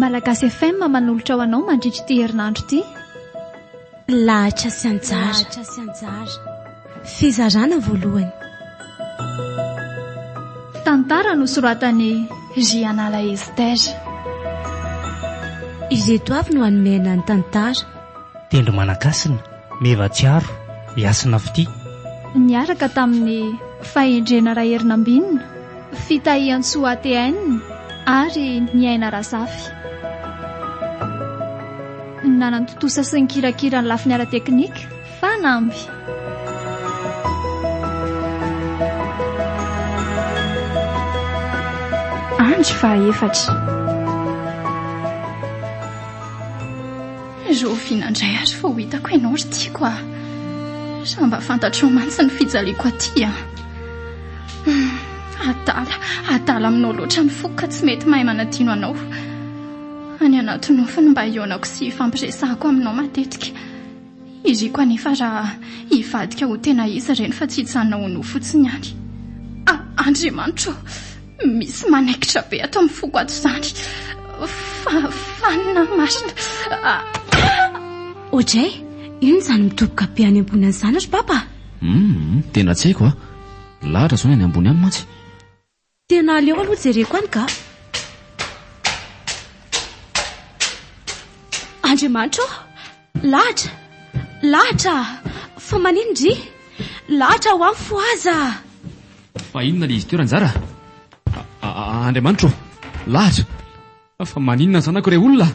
Malagasy FM manolotra ho anao mandritra ity herinandro ity. Lahatra sy anjara. Fizarana voalohany. Tantara nosoratany Gianala Ester. Ireto avy no hanomena ny tantara. Tendro Managasina, Mevatsiaro, Iasina Fity. Niaraka tamin'ny fahendrena Raherinambinina, fitahian-tsoa ATN ary Niaina Razafy. Nanantotosa sy ny kirakira ny lafiny ara-teknika, fanamby. Andro faha-efatra. Zoviana indray ary fa ho hitako ianao ry tiako a. Raha mba fantatro mantsy ny fijaliako aty a. Adala aminao loatra ny foko ka tsy mety mahay manadino anao. Any anaty nofony mba ionako sy fampiresahako aminao matetika. Izy koa anefa raha hivadika ho tena izy ireny fa tsy hijanona ho nofo fotsiny ihany. Andriamanitro, misy manaikitra be ato amin'ny foko ato izany. Fanina marina. Ohatray, ino izany mitoboka be any ambony an'izany ry papa? Tena tsy haiko a. Lahatra zao any ambony any mantsy. Tena aleo aloha jereko any ka. Andriamanitro, lahatra, fa manino ndry? Lahatra ho amin'ny foaza. Fa inona le izy teo ranjara? Andriamanitro, lahatra. Fa maninona ny zanako re olona?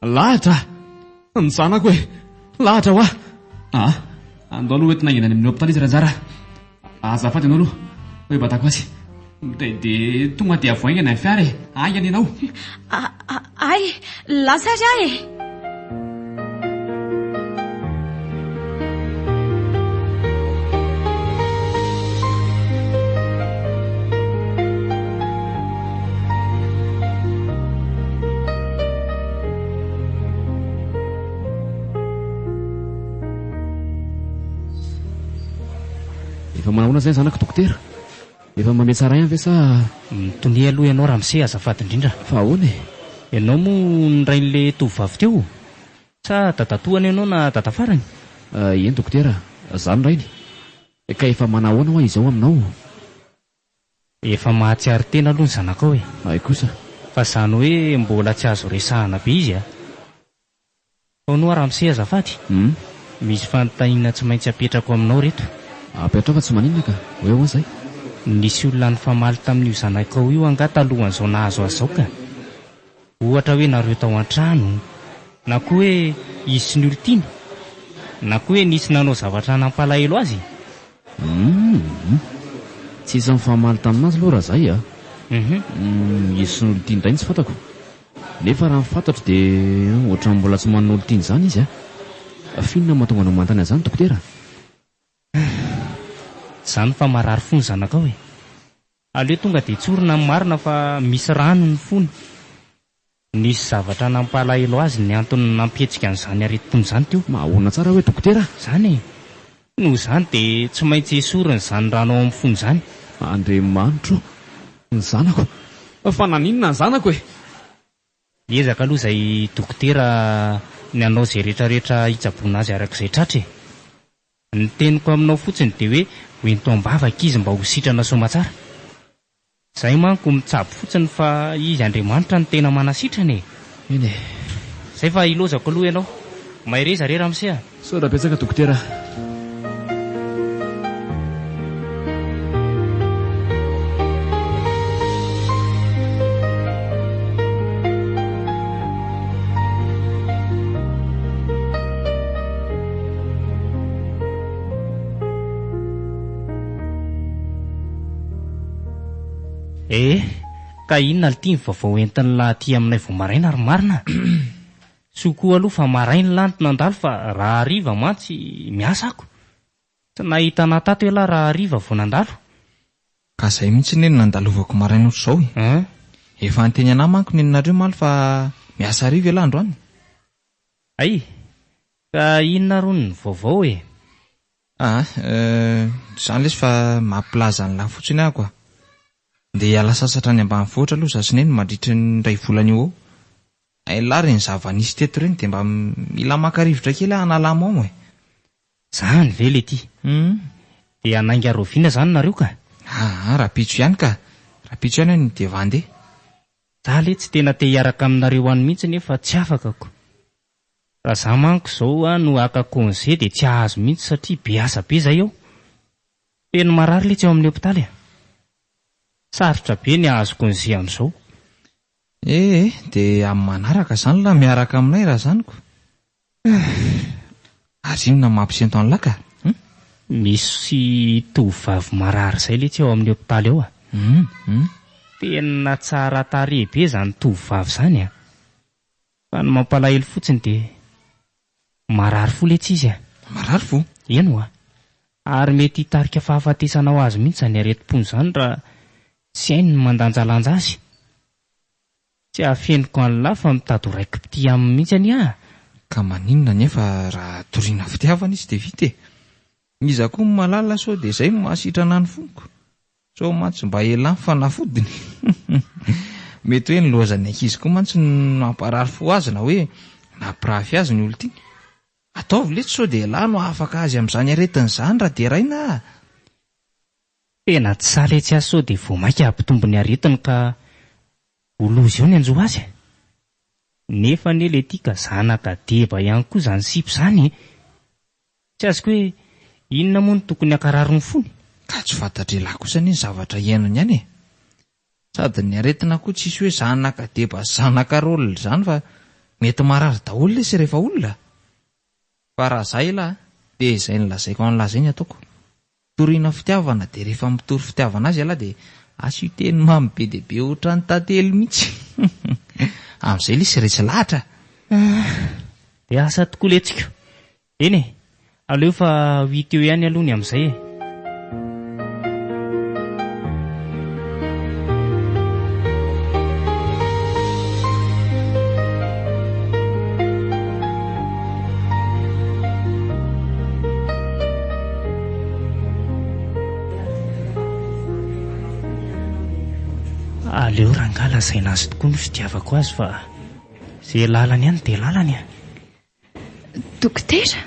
Lahatra, ny zanako e, lahatra ho a. Andao aloha entina ingana any amin'ny hopitaly izy ranjara. Azafady ianao aloha, hoe batako azy. De tonga dia avoaingana ny fiara e, aingana ianao. Ay, lasary ahy e. Efa manahona zay zanako dokotera. Efa mamea tsara ihany ve sa Mitony aloha ianao Ramsey azafady indrindra. fa ahoana e? Ianao moa nirain'le tovovavy teo sa dadatoana ianao na dadafarany? Eny dokotera, zany rainy. Ka efa manahoana hoa izao aminao? Efa mahatsiaro tena aloha ny zanakao e. Ay kosa. Fa zany hoe mbola tsy azo resahana be izy a. Ao Ramsey azafady. Misy fanontaniana tsy maintsy apetrako aminao reto. Apetra fa tsy maninona ka. Hoe ahoana izay? Nisy olona nifamaly tamin'io zanakao io anga talohan'izao nahazo azao ka. Ohatra hoe nareo tao an-trano, na koa hoe izy sy ny olon-tiany, na koa hoe nisy nanao zavatra nampalahelo azy. Tsy isy mifamaly taminazy aloha raha zay a. Izy sy ny olon-tiany indray ny tsy fantako. Nefa raha mifantatro dia ohatra mbola tsy manana olon-tiany izany izy a. Finona mahatonga anao manontany an'izany dokotera? Zany fa marary fony zanakao e. Aleo tonga dia tsorina marina fa misy rano ny fony. Nisy zavatra nampalahelo azy ny antony nampihetsika an'izany aretim-pony izany teo. Mahoana tsara hoe dokotera? Zany e. Noho izany dia tsy maintsy esorina izany rano ao amin'ny fony izany. Andriamanitro, ny zanako. Fa naninona ny zanako e? Ezaka aloha izay dokotera ny anao izay rehetrarehetra hitsaboana azy arak'izay tratra e. Ny teniko aminao fotsiny dia hoe hoento ambavaka izy mba ho sitrana soamantsara. Izay manko mitsabo fotsiny fa izy Andriamanitra ny tena manasitrana e. Eny e. Izay fa ilozako aloha ianao. Mahereza re Ramsey a. Saotra betsaka dokotera. Ka inona ity ny vaovao entiny lahatỳ aminay vao maraina ary marina? Sokoa aloha fa marainy lanto nandalo fa raha hariva mantsy miasa ako. Tsy nahita natato ela raha hariva vao nandalo. Ka izay mihitsy ny nandalovako maraina ohatr'izao e. Efa anteny anahy manko neninareo maly fa miasa hariva ela andro any. Ay, ka inona ro ny vaovao e? Izany lesy fa mampilaza ny lafotsiny ahako a. Dia hiala sasatra any ambanivohitra aloha za sy neny mandritra ny 2 volana io ao. Ailary ny zava-nisy teto reny dia mba mila maka-rivotra kely analamo ao e. Zany ve le ty? Dia anainga roviana zany nareo ka? Rapitso ihany ka. Rapitso ihany ny devandeha. Za le tsy tena te hiaraka aminareo any mihitsy nefa tsy afakako. Raha za manko zao no aka konze dia tsy ahazo mihitsy satria be asa be zay eo. Tena marary le tsy ao amin'ny hopitaly. Sarotra be ny ahazo konze amin'izao. Dia amin'ny manaraka zany la miaraka aminay raha zaniko. Ary inona mampisento an'la ka? Misy tovovavy marary zay le tsy ao amin'ny hopitaly eo. Tena tsara tarehy be zany tovovavy zany a. Fa ny mampalahelo fotsiny dia marary fo le tsy izy a. Marary fo? Eno a. Ary mety hitarika fahafatesana ho azy mihitsy zany aretim-pony zany raha tsy hainy ny mandanjalanja azy. Tsy hafeniko an'la fa mitady raiky pity aminy mihitsy any a. Ka maninona nefa raha toriana fitiavana izy dia vita e. Iza koa malala sao dia izay mahasitrana ny foniko. So mantsy mba elany fanafodiny. Mety hoe ny loazany ankizy koa mantsy ny mamparary fo azy na hoe nampirafy azy ny olo ty. Ataovy letsy sao dia elahy no afaka azy amin'izany aretin'izany raha dia raina. Tena tsy saletsy azy sao dia vao mainka hampitombo ny aretiny ka olozy eo ny anjo azy. Nefa ny le tika zanaka deba ihany koa zany sipy zany. Tsy azoko hoe inona moa no tokony akararony fony. Ka tsy fantatry lahy kosa ny zavatra iainany ihany e. Sady ny aretina koa tsisy hoe zanaka deba zanaka rôly zany fa mety marary daholo lesy rehefa olona. Fa raha zay lahy dia izay nolazaiko an'la zay ny ataoko. Toriana fitiavana dia rehefa mitory fitiavana azy ala dia asy teny mamy be dia be ohatra ny tantely mihitsy. Amin'izay lisy resy lahatra. Dia asa tokoa letsika. Eny e, aleo fa 8 eo ihany aloha ny amin'izay e. Aleo rangala zay nazy tokoa ny fitiavako azy fa zay lalany ihany dia lalany a. Dokotera,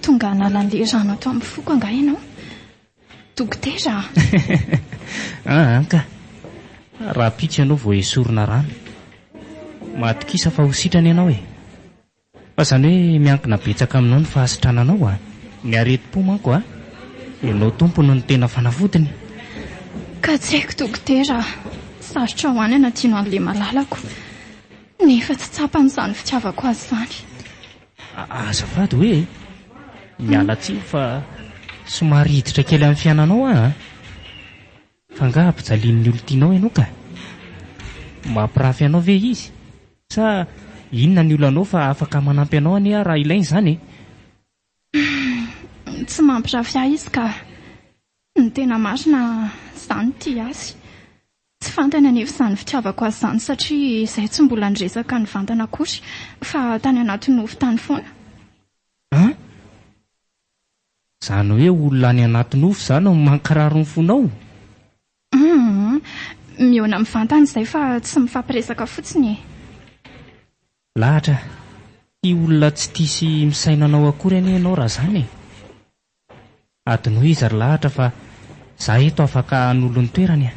tonga analan'le rano ato amin'ny foko anga ianao. Dokotera. Ka raha pitsy ianao vao esorina rano. Matokisa fa ho sitrany ianao e. Fa zany hoe miankina betsaka aminao ny fahasitrananao a. Ny areti-po manko a. Ianao tompo no ny tena fanafodiny. Ka tsy haiko dokotera. Sarotra ho any anatiano an'le malalako. Nefa tsy tsapan'izany fitiavako azy zany. Azafady hoe miala tsiny fa somary hiditra kely amin'ny fiainanao a. Fa nga ampijalian'ny olo tianao ianao ka. Mampirafy anao ve izy? Sa inona ny olanao fa afaka manampy anao anie raha ilainy zany e? Tsy mampirafy ahy izy ka ny tena marina zany ty azy. Tsy fantany anefa izany fitiavako azy zany satria izay tsy mbola niresaka ny vantana akory fa tany anaty nofo tany foana. Zany hoe olona any anaty nofo zany no mankarary ny fonao? Miona amin'ny vantana izay fa tsy mifampiresaka fotsiny. Lahatra, ty olona tsy tisy misainanao akory anie ianao raha zany e. Adino izy ary lahatra fa za eto afaka hanolo ny toerany a.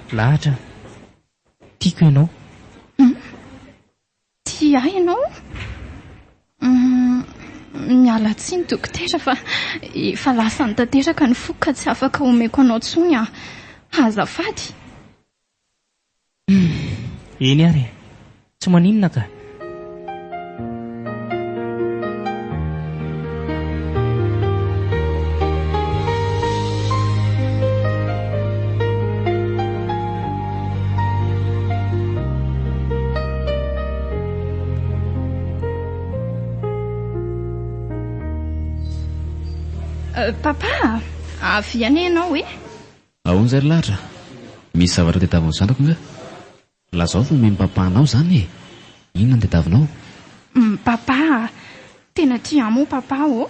Lahatra, tiako ianao. Tia ianao? Miala tsiny dokotera fa efa lasa nitanteraka ny foko ka tsy afaka omeko anao tsony a. Azafady. Eny ary, tsy maninona ka. Papa, avy any ianao e? Ahoana zay lahatra? Misy zavatra tadiavinao zanako nga? Lazao fa mipapanao zany e. Inona ny tadiavinao? Papa, tena tia mo papa o?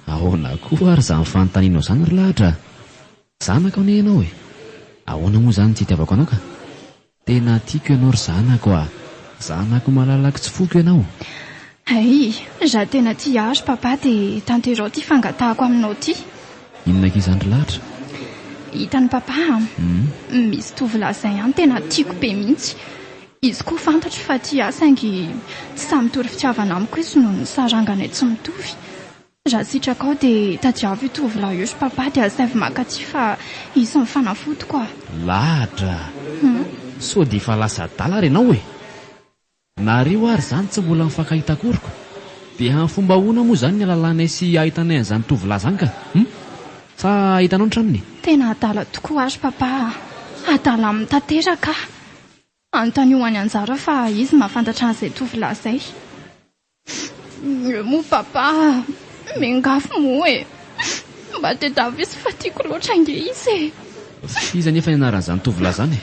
Ahoana koa ary za mifanontanianao zany ry lahatra? Zanako anie ianao e. Ahoana moa zany tsy itiavako anao ka? Tena tiako ianao ry zanako a. zanako malalaka tsy foko ianao. Ay, raha tena tia azo papa dia tanterao ty fangatahako aminao ty. Inona k'izandry lahatra? Hitany papa, misy tovolahy izay ihany tena tiako be mihitsy. Izy koa fantatro fa tia saingy tsy samy tory fitiavana amiko izy noho ny saranganay tsy mitovy. Raha sitraka ao dia tadiavo io tovolahy io papa dia saivy makaty fa izy mifanafody koa. Lahatra so dia efa lasa adala renao e. Nareo ary izany tsy mbola mifankahitakoriko. Dia amin'ny fomba hoana moa izany ny alalànay sy ahitanay an'izany tovolahy izany ka? Sa ahitanao ny tranony? Tena adala tokoa azo papa. Adala amin'ny tanteraka. Anontanihoany anjara fa izy mahafantatra an'izay tovolahy izay. Moa papa, mengafo moa e. Mba tedavy izy fa tiako loatra ange izy e. Iza nefa ny anaran'izany tovolahy izany e?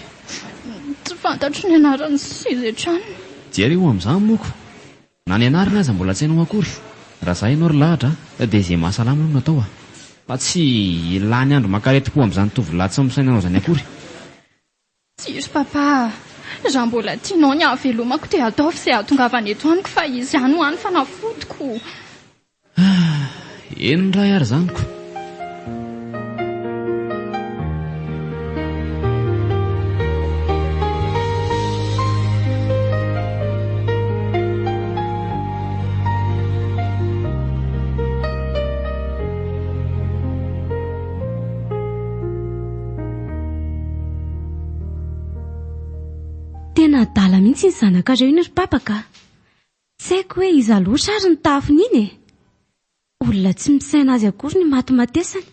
Tsy fantatro ny anarany izy hatrany. Jery eo amin'izany moko. Na ny anarany aza mbola tsy hainao akory. Raha izay ianao ry lahatra dia izay mahasalama no natao fa tsy lany andro makareti-po amin'izany tovolahy tsy misaina anao izany akory. Tsisy papa, raha mbola tianao ny hahavelomako dia ataovy izay ahatongavany eto amiko fa izy ihany ho any fanafodiko. Eny ny ray ary zaniko. Tena adala mihitsy ny zanakareo iny ry papa ka. Tsy haiko hoe iza loatra ary ny tafiny iny e. Olona tsy misaina azy akory ny matimatesany.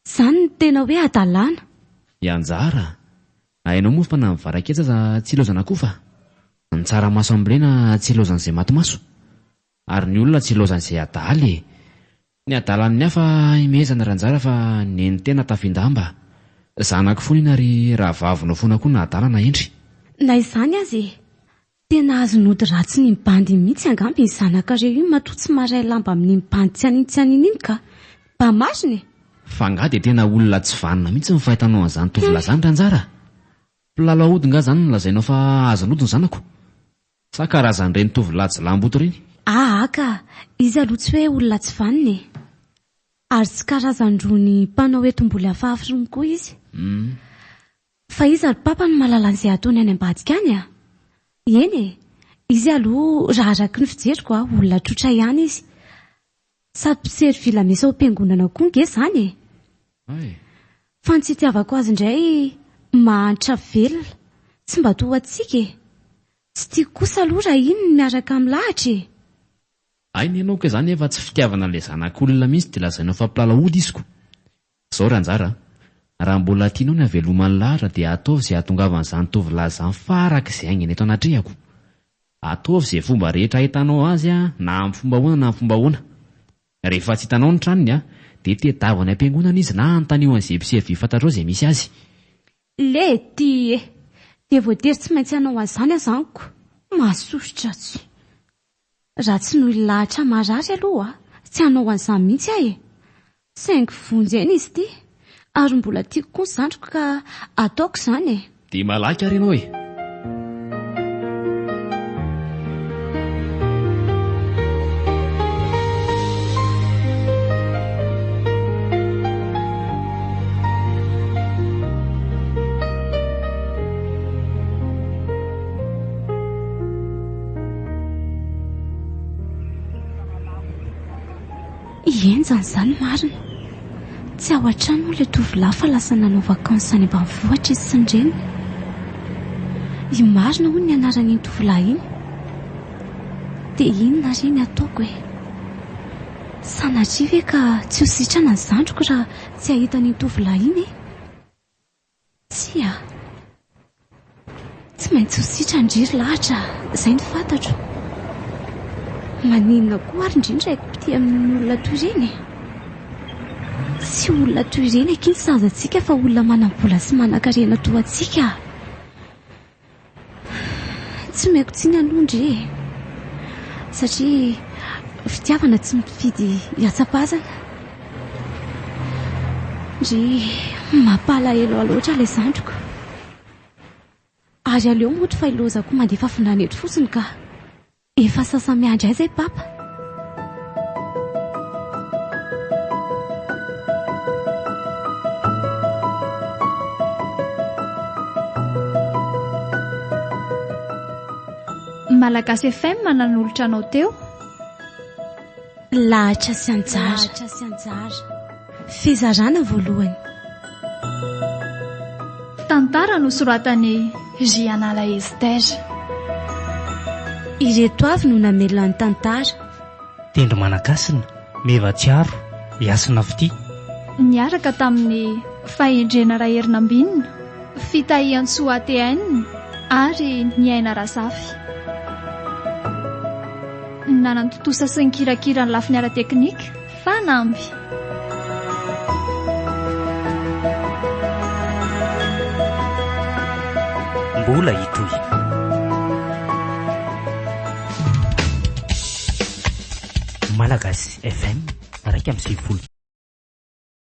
Izany ny tena hoe adalàna. Ianjara, hainao moa fa na mivaraketsa za tsy ilaozana koa fa ny tsaramaso ambolena tsy ilaozan'izay matimaso. Ary ny olona tsy ilaozan'izay adaly e. Ny adalan'ny hafa imezana ranjara fa ny tena tafindamba. Zanako foana iny ary raha vavinao foana koa na adalana endry. Na izany azy e. Tena azonody ratsy ny mibandy mihitsy angamby ny zanakareo iny matoa tsy maray lamba amin'ny mibandy tsy aniny iny ka. Mba masiny e. Fa nga dia tena olona tsy vanina mihitsy ny fahitanao an'izany tovolahy izany ranjara. Mpilalao ahody nga izany no lazainao fa azonody ny zanako. Sa karazan'ireny tovolahy tsy lamboto ireny? Ka izy aloha tsy hoe olona tsy vanina e. Ary tsy karazan-drony mpanao etom-boly hafahafa koa izy. Fa izy ary papa no mahalala an'izay ataony any ambadika any a. Eny e, izy aloha raha araky ny fijeriko olona trotra ihany izy. Sady mpisery vilamesa ao am-piangonana koa nge izany e. Fa ny tsy itiavako azy indray mahantra velona, tsy mba toa atsika e. Tsy tiako kosa aloha raha iny no miaraka amin'ny lahatra e. Ainy ianao ka izany efa tsy fitiavana ilay zanak'olona mihitsy dia lazainao fa mpilalao hody iziko. Izao ranjara, raha mbola tianao ny havelomany lahatra dia ataovy izay hahatongavan'izany tovolahy izany farak'izay aingana eto anatrehako. Ataovy izay fomba rehetra ahitanao azy na amin'ny fomba hoana na amin'ny fomba hoana. Rehefa tsy hitanao ny tranony dia tedavany am-piangonana izy na anontaniho an'izay mpisery fantatrao izay misy azy. Lety e. Dia voatery tsy maintsy hanao an'izany azaniko. Mahasosotra tsy. Raha tsy noho ny lahatra marary aloha tsy hanao an'izany mihitsy ahy e. Saingy vonjy eny izy ity. Ary mbola tiako koa ny zandriko ka ataoko izany e. Dia malaky ary ianao e. Enjany izany marina. Tsy ao an-trano ilay tovolahy fa lasa nanao vakansy any ambanivohitra izy sy ny reniny. I marina hono ny anaran'iny tovolahy iny. Dia inona ry ny ataoko e? Sanatria ve ka tsy ho sitrana ny zandriko raha tsy ahita ny tovolahy iny? Tsy tsy maintsy ho sitrana indry lahatra, izay ny fantatro. Maninona koa ary indrindra mpity amin'ny olona toy ireny. Tsy olona toy ireny aky ny sanjantsika fa olona manam-bola sy manan-karena toa antsika. Tsy maiko tsiny alondry e. Satria fitiavana tsy mifidy hiatsapazana. Ndry mampalahelo loatra ilay zandriko. Ary aleo motra fa ilozako mandefa findrana eto fotsiny ka efa sasamiandry ay izay papa. Malagasy FM mananolotra anao teo. Lahatra sy anjara. Fizarana voalohany. Tantara nosoratany Gianala Ester. Ireto avy no namelona ny tantara. Tendro Managasina, Mevatsiaro, Iasina Fity. Niaraka tamin'ny fahendrena Raherinambinina, Fitahian-tsoa ATN ary Niaina Rasafy. Nanantotosa sy ny kirakira ny lafiny ara-teknika, fanamby. Mbola hitohy. Malagasy FM 1 amby 20.